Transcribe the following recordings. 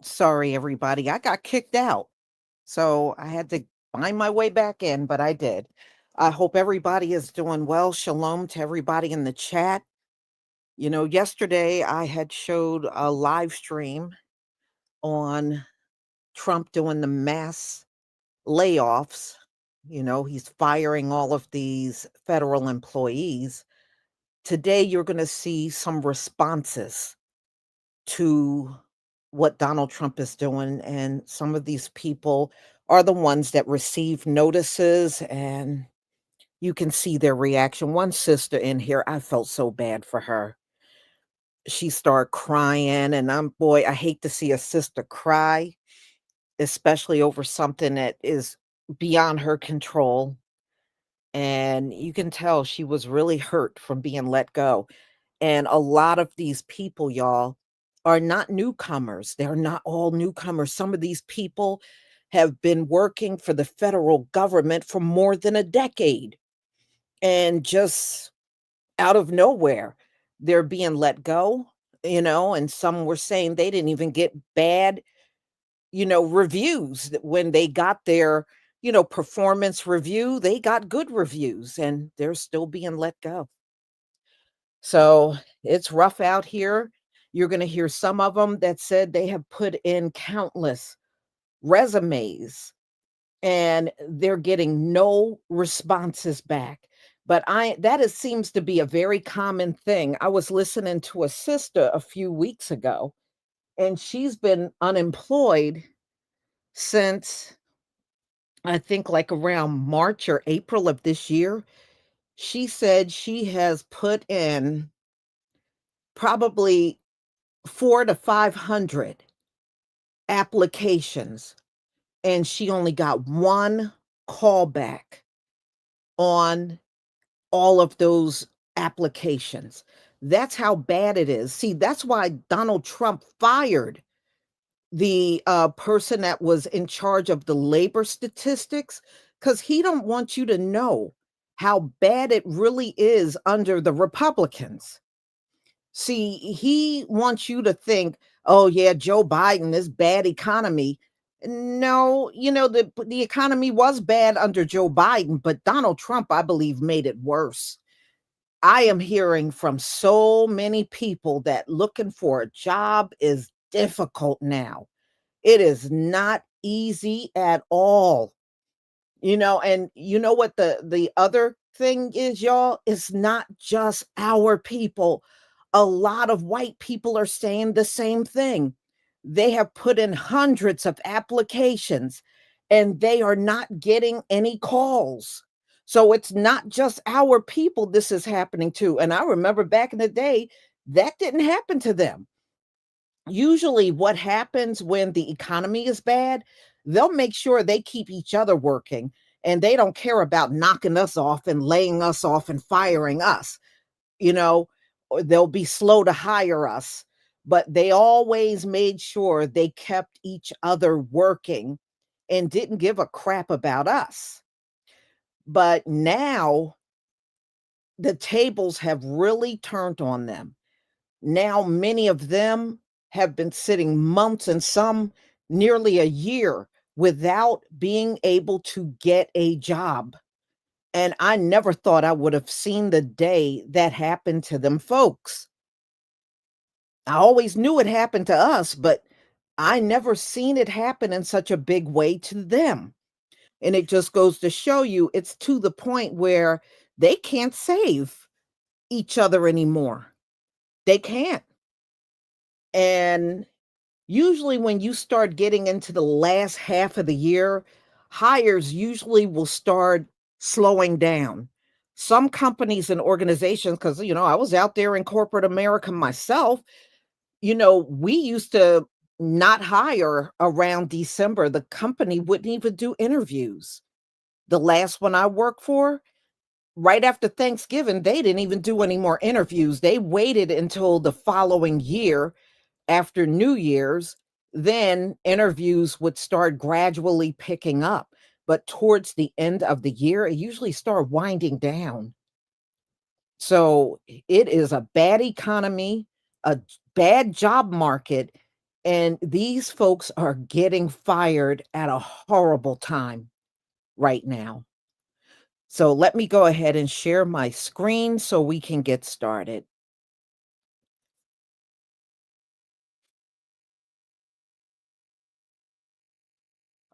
Sorry, everybody. I got kicked out. So I had to find my way back in, but I did. I hope everybody is doing well. Shalom to everybody in the chat. Yesterday I had showed a live stream on Trump doing the mass layoffs. He's firing all of these federal employees. Today you're going to see some responses to what Donald Trump is doing. And some of these people are the ones that receive notices, and you can see their reaction. One sister in here, I felt so bad for her. She started crying, and boy, I hate to see a sister cry, especially over something that is beyond her control. And you can tell she was really hurt from being let go. And a lot of these people, y'all, are not newcomers. They're not all newcomers. Some of these people have been working for the federal government for more than a decade. And just out of nowhere, they're being let go, and some were saying they didn't even get bad, reviews when they got their, performance review. They got good reviews and they're still being let go. So it's rough out here. You're going to hear some of them that said they have put in countless resumes and they're getting no responses back. But seems to be a very common thing. I was listening to a sister a few weeks ago, and she's been unemployed since I think like around March or April of this year. She said she has put in probably 4 to 500 applications, and she only got one callback on all of those applications. That's how bad it is. See, that's why Donald Trump fired the person that was in charge of the labor statistics, because he don't want you to know how bad it really is under the Republicans. See, he wants you to think, oh yeah, Joe Biden, this bad economy. No, the economy was bad under Joe Biden, but Donald Trump, I believe, made it worse. I am hearing from so many people that looking for a job is difficult now. It is not easy at all. And you know what the other thing is, y'all? It's not just our people. A lot of white people are saying the same thing. They have put in hundreds of applications and they are not getting any calls. So it's not just our people this is happening to. And I remember back in the day, that didn't happen to them. Usually what happens when the economy is bad, they'll make sure they keep each other working, and they don't care about knocking us off and laying us off and firing us, or they'll be slow to hire us, but they always made sure they kept each other working and didn't give a crap about us. But now the tables have really turned on them. Now, many of them have been sitting months and some nearly a year without being able to get a job. And I never thought I would have seen the day that happened to them folks. I always knew it happened to us, but I never seen it happen in such a big way to them. And it just goes to show you it's to the point where they can't save each other anymore. They can't. And usually, when you start getting into the last half of the year, hires usually will start slowing down. Some companies and organizations, because, I was out there in corporate America myself, we used to not hire around December. The company wouldn't even do interviews. The last one I worked for, right after Thanksgiving, they didn't even do any more interviews. They waited until the following year after New Year's, then interviews would start gradually picking up. But towards the end of the year, it usually start winding down. So it is a bad economy, a bad job market, And these folks are getting fired at a horrible time right now. So let me go ahead and share my screen so we can get started.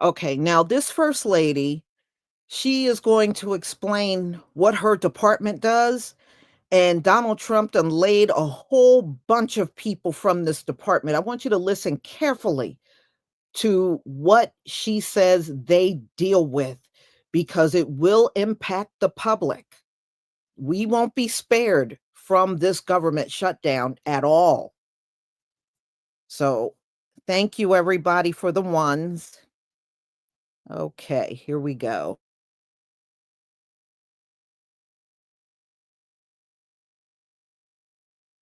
Okay, now this first lady, she is going to explain what her department does. And Donald Trump done laid a whole bunch of people from this department. I want you to listen carefully to what she says they deal with because it will impact the public. We won't be spared from this government shutdown at all. So, thank you everybody for the ones. Okay, here we go.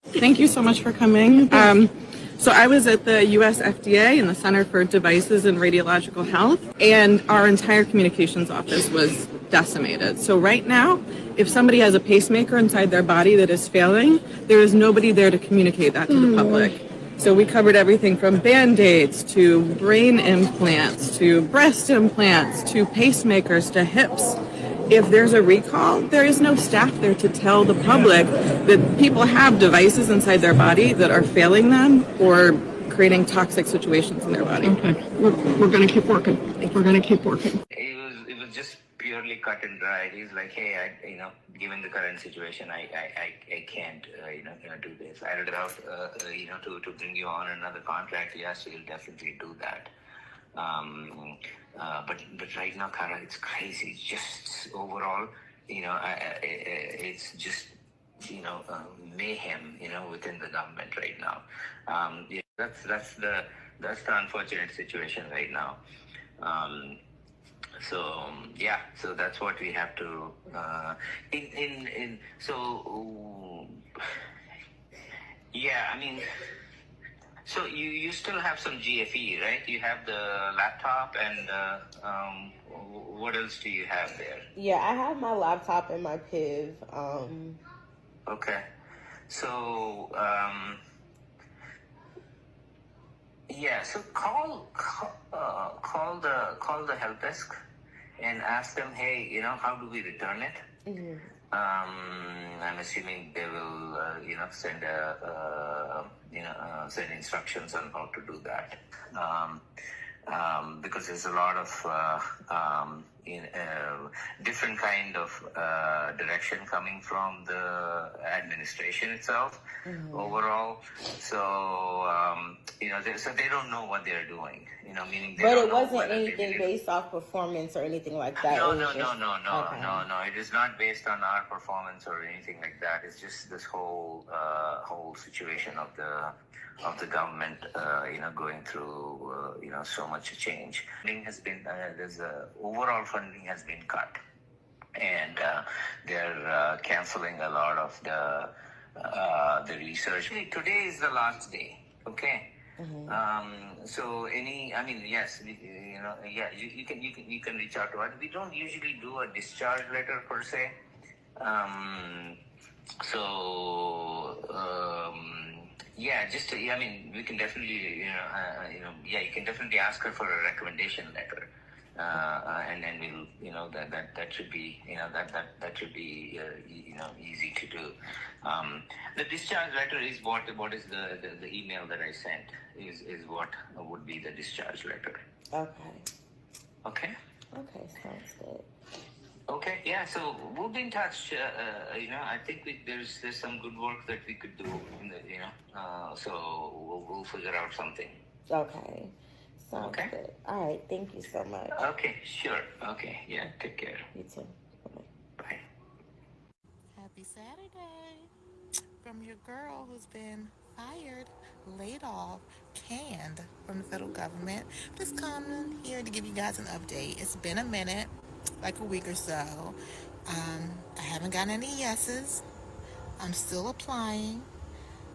Thank you so much for coming. So I was at the US FDA in the Center for Devices and Radiological Health, and our entire communications office was decimated. So right now, if somebody has a pacemaker inside their body that is failing, there is nobody there to communicate that to the public. So we covered everything from Band-Aids to brain implants to breast implants to pacemakers to hips. If there's a recall, there is no staff there to tell the public that people have devices inside their body that are failing them or creating toxic situations in their body. Okay, we're going to keep working. We're going to keep working. It was just purely cut and dry. He's like, hey, given the current situation, I can't, do this. I read out, to bring you on another contract. Yes, we'll definitely do that. But right now, Kara, it's crazy. It's just overall, it's just, mayhem, within the government right now. That's the unfortunate situation right now. So that's what we have to so you still have some GFE, right? You have the laptop and what else do you have there? Yeah, I have my laptop and my PIV. Okay. So so call the help desk and ask them, hey, how do we return it? Mm-hmm. I'm assuming they will, send instructions on how to do that. Because there's a lot of different kind of direction coming from the administration itself overall. So so they don't know what they're doing. Meaning. But it wasn't anything based off performance or anything like that. No. It is not based on our performance or anything like that. It's just this whole situation of the government, going through, so much change. Funding has been, overall funding has been cut, and they're canceling a lot of the research. Today is the last day. Okay. Mm-hmm. So yes, you can reach out to us. We don't usually do a discharge letter per se. We can definitely, you can definitely ask her for a recommendation letter, and then we'll, that should be, that should be, easy to do. The discharge letter is what is the email that I sent is what would be the discharge letter. Okay, sounds good. Okay, yeah. So we'll be in touch. I think there's some good work that we could do. So we'll figure out something. Okay, sounds good. All right, thank you so much. Okay, sure. Okay, yeah. Take care. You too. Bye. Happy Saturday from your girl who's been fired, laid off, canned from the federal government. Just coming here to give you guys an update. It's been a minute, like a week or so. I haven't gotten any yeses. I'm still applying.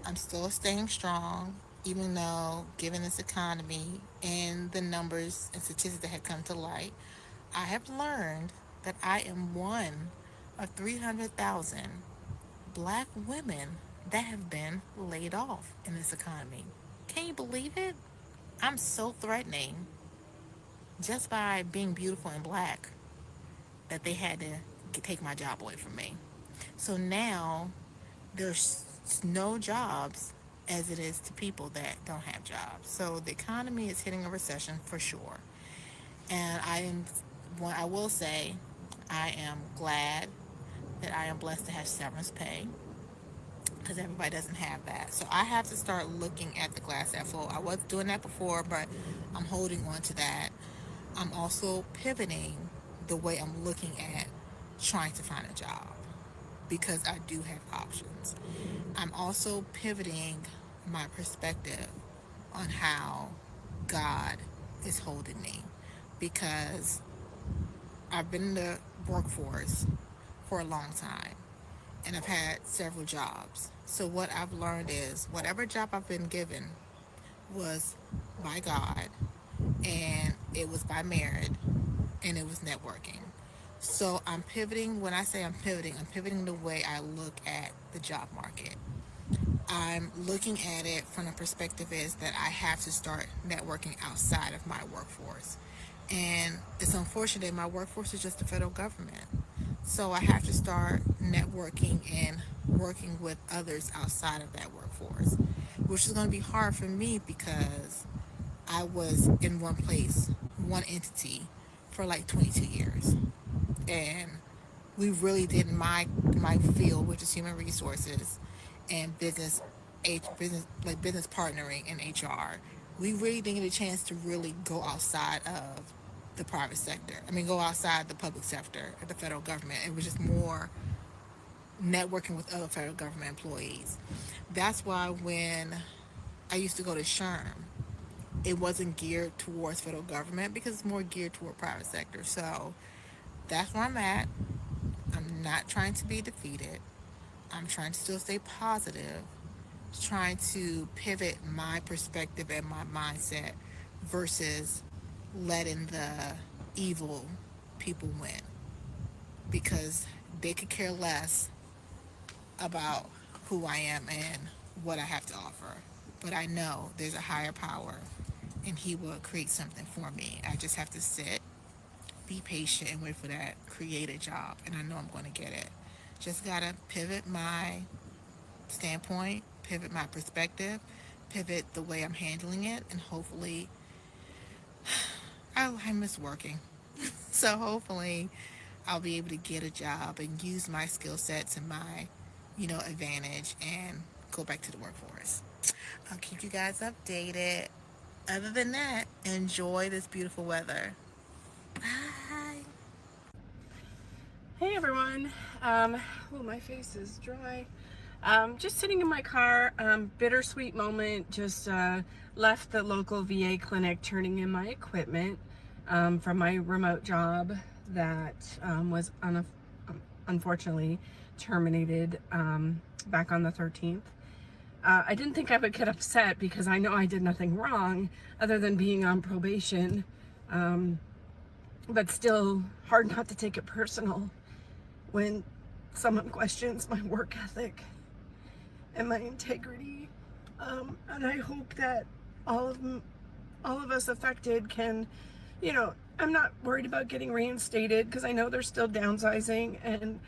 I'm still staying strong, even though, given this economy and the numbers and statistics that have come to light, I have learned that I am one of 300,000 Black women that have been laid off in this economy. Can you believe it? I'm so threatening just by being beautiful and black that they had to take my job away from me. So now there's no jobs as it is to people that don't have jobs. So the economy is hitting a recession for sure. And I will say, I am glad that I am blessed to have severance pay because everybody doesn't have that. So I have to start looking at the glass half full. I was doing that before, but I'm holding on to that. I'm also pivoting the way I'm looking at trying to find a job because I do have options. I'm also pivoting my perspective on how God is holding me because I've been in the workforce for a long time and I've had several jobs. So what I've learned is whatever job I've been given was by God and it was by merit and it was networking. So I'm pivoting. When I say I'm pivoting the way I look at the job market. I'm looking at it from the perspective is that I have to start networking outside of my workforce. And it's unfortunate my workforce is just the federal government. So I have to start networking and working with others outside of that workforce, which is going to be hard for me because I was in one place, one entity for like 22 years. And we really did my field, which is human resources and business partnering and HR. We really didn't get a chance to really go outside of the private sector. I mean, go outside the public sector of the federal government. It was just more networking with other federal government employees. That's why when I used to go to SHRM, it wasn't geared towards federal government because it's more geared toward private sector. So that's where I'm at. I'm not trying to be defeated. I'm trying to still stay positive, trying to pivot my perspective and my mindset versus letting the evil people win because they could care less about who I am and what I have to offer. But I know there's a higher power and he will create something for me. I just have to sit, be patient, and wait for that creative job. And I know I'm going to get it. Just got to pivot my standpoint, pivot my perspective, pivot the way I'm handling it, and hopefully, I miss working. So hopefully, I'll be able to get a job and use my skill sets and my, advantage and go back to the workforce. I'll keep you guys updated. Other than that, enjoy this beautiful weather. Bye. Hey everyone. My face is dry. Just sitting in my car. Bittersweet moment. Just left the local VA clinic, turning in my equipment from my remote job that was unfortunately terminated back on the 13th. I didn't think I would get upset because I know I did nothing wrong other than being on probation. But still hard not to take it personal when someone questions my work ethic and my integrity. And I hope that all of us affected can, I'm not worried about getting reinstated because I know they're still downsizing and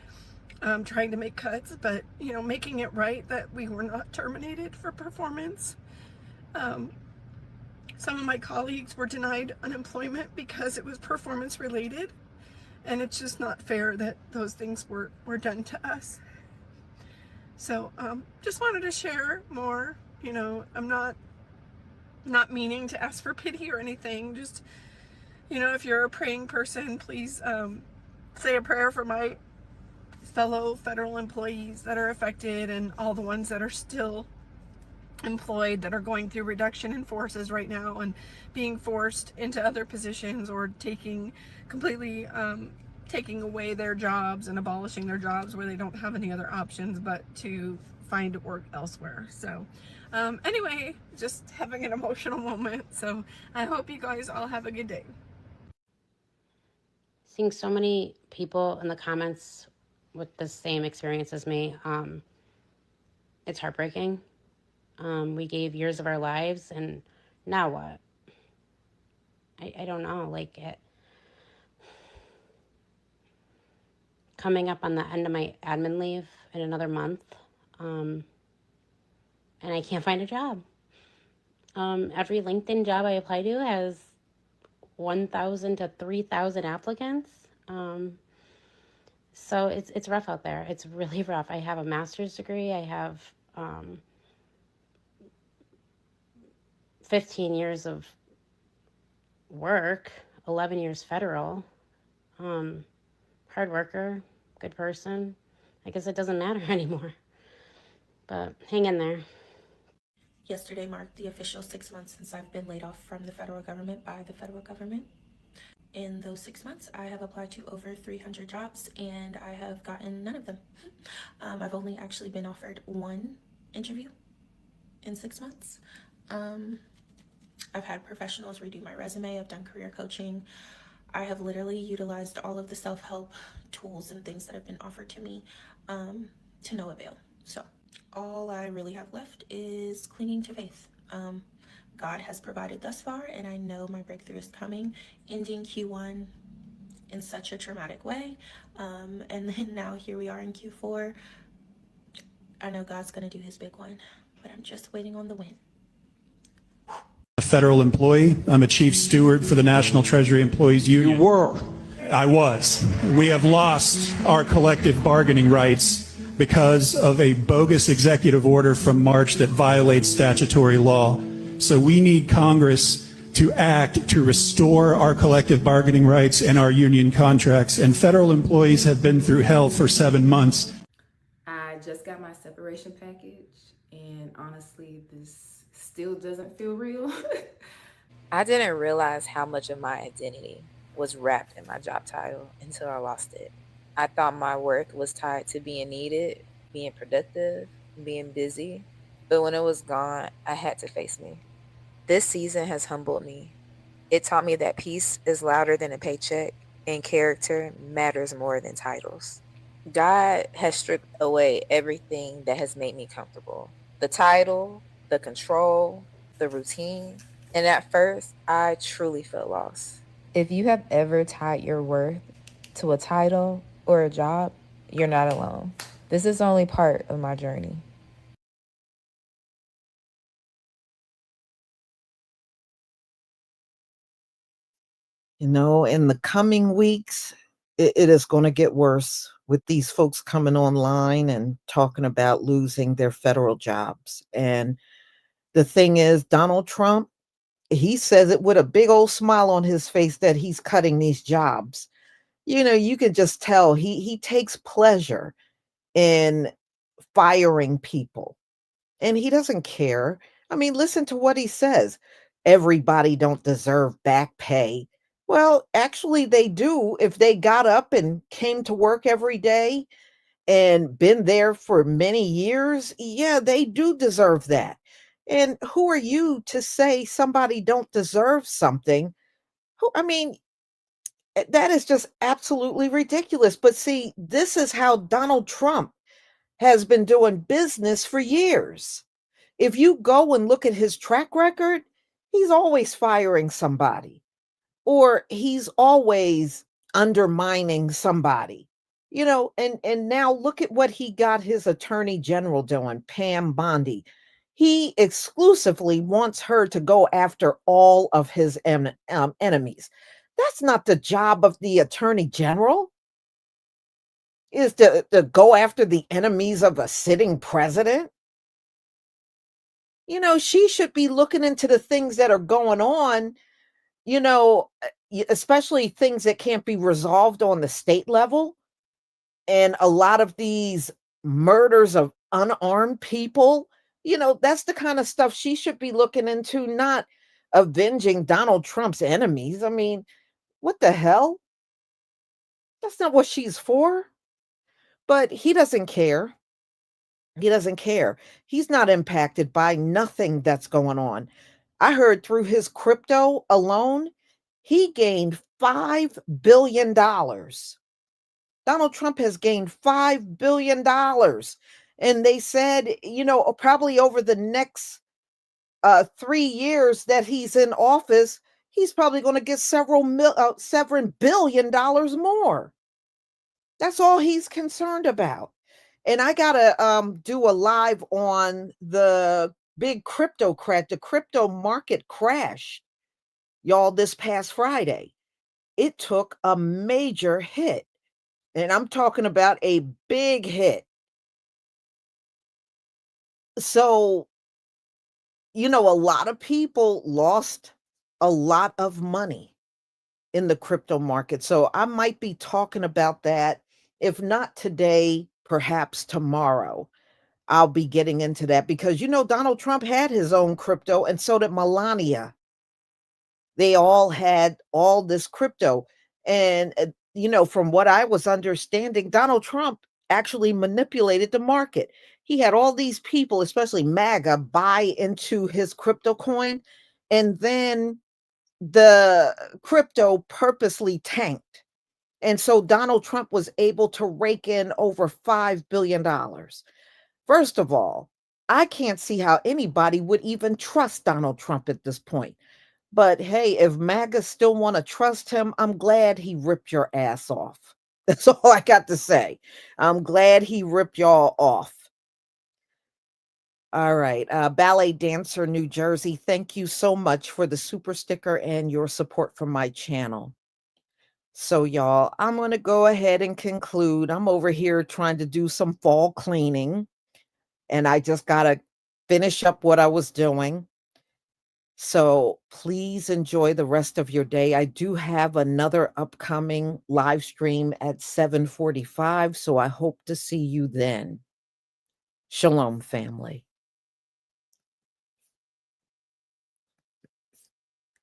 trying to make cuts, but, making it right that we were not terminated for performance. Some of my colleagues were denied unemployment because it was performance related, and it's just not fair that those things were done to us. So just wanted to share more. I'm not meaning to ask for pity or anything. Just, if you're a praying person, please say a prayer for my fellow federal employees that are affected and all the ones that are still employed that are going through reduction in forces right now and being forced into other positions or taking away their jobs and abolishing their jobs where they don't have any other options but to find work elsewhere. So anyway, just having an emotional moment. So I hope you guys all have a good day. Seeing so many people in the comments with the same experience as me, it's heartbreaking. We gave years of our lives, and now what? I don't know, like coming up on the end of my admin leave in another month, and I can't find a job. Every LinkedIn job I apply to has 1,000 to 3,000 applicants. So it's rough out there. It's really rough. I have a master's degree. I have 15 years of work, 11 years federal. Hard worker, good person. I guess it doesn't matter anymore. But hang in there. Yesterday marked the official 6 months since I've been laid off from the federal government by the federal government. In those 6 months, I have applied to over 300 jobs and I have gotten none of them. I've only actually been offered one interview in 6 months. I've had professionals redo my resume. I've done career coaching. I have literally utilized all of the self-help tools and things that have been offered to me to no avail. So all I really have left is clinging to faith. God has provided thus far, and I know my breakthrough is coming, ending Q1 in such a traumatic way. And then now here we are in Q4. I know God's going to do his big one, but I'm just waiting on the win. A federal employee. I'm a chief steward for the National Treasury Employees Union. You were. I was. We have lost our collective bargaining rights because of a bogus executive order from March that violates statutory law. So we need Congress to act to restore our collective bargaining rights and our union contracts. And federal employees have been through hell for 7 months. I just got my separation package, and honestly, this still doesn't feel real. I didn't realize how much of my identity was wrapped in my job title until I lost it. I thought my worth was tied to being needed, being productive, being busy. But when it was gone, I had to face me. This season has humbled me. It taught me that peace is louder than a paycheck and character matters more than titles. God has stripped away everything that has made me comfortable. The title, the control, the routine. And at first, I truly felt lost. If you have ever tied your worth to a title or a job, you're not alone. This is only part of my journey. You know, in the coming weeks, it is going to get worse with these folks coming online and talking about losing their federal jobs. And the thing is, Donald Trump, he says it with a big old smile on his face that he's cutting these jobs. You know, you can just tell he takes pleasure in firing people. And he doesn't care. I mean, listen to what he says. Everybody don't deserve back pay. Well, actually they do if they got up and came to work every day and been there for many years. Yeah, they do deserve that. And who are you to say somebody don't deserve something? I mean, that is just absolutely ridiculous. But see, this is how Donald Trump has been doing business for years. If you go and look at his track record, he's always firing somebody or he's always undermining somebody. You know, and now look at what he got his attorney general doing, Pam Bondi. He exclusively wants her to go after all of his enemies. That's not the job of the attorney general, is to go after the enemies of a sitting president. You know, she should be looking into the things that are going on, you know, especially things that can't be resolved on the state level. And a lot of these murders of unarmed people, you know, that's the kind of stuff she should be looking into, not avenging Donald Trump's enemies. I mean, what the hell? That's not what she's for. But he doesn't care. He doesn't care. He's not impacted by nothing that's going on. I heard through his crypto alone, he gained $5 billion. Donald Trump has gained $5 billion. And they said, you know, probably over the next 3 years that he's in office, he's probably going to get $7 billion more. That's all he's concerned about. And I gotta do a live on the big the crypto market crash, y'all, this past Friday. It took a major hit. And I'm talking about a big hit. So, a lot of people lost a lot of money in the crypto market. So I might be talking about that. If not today, perhaps tomorrow. I'll be getting into that because Donald Trump had his own crypto and so did Melania. They all had all this crypto. And from what I was understanding, Donald Trump actually manipulated the market. He had all these people, especially MAGA, buy into his crypto coin, and then the crypto purposely tanked. And so Donald Trump was able to rake in over $5 billion. First of all, I can't see how anybody would even trust Donald Trump at this point. But hey, if MAGA still want to trust him, I'm glad he ripped your ass off. That's all I got to say. I'm glad he ripped y'all off. All right. Ballet Dancer, New Jersey, thank you so much for the super sticker and your support for my channel. So, y'all, I'm going to go ahead and conclude. I'm over here trying to do some fall cleaning, and I just got to finish up what I was doing. So please enjoy the rest of your day. I do have another upcoming live stream at 7:45, so I hope to see you then. Shalom, family.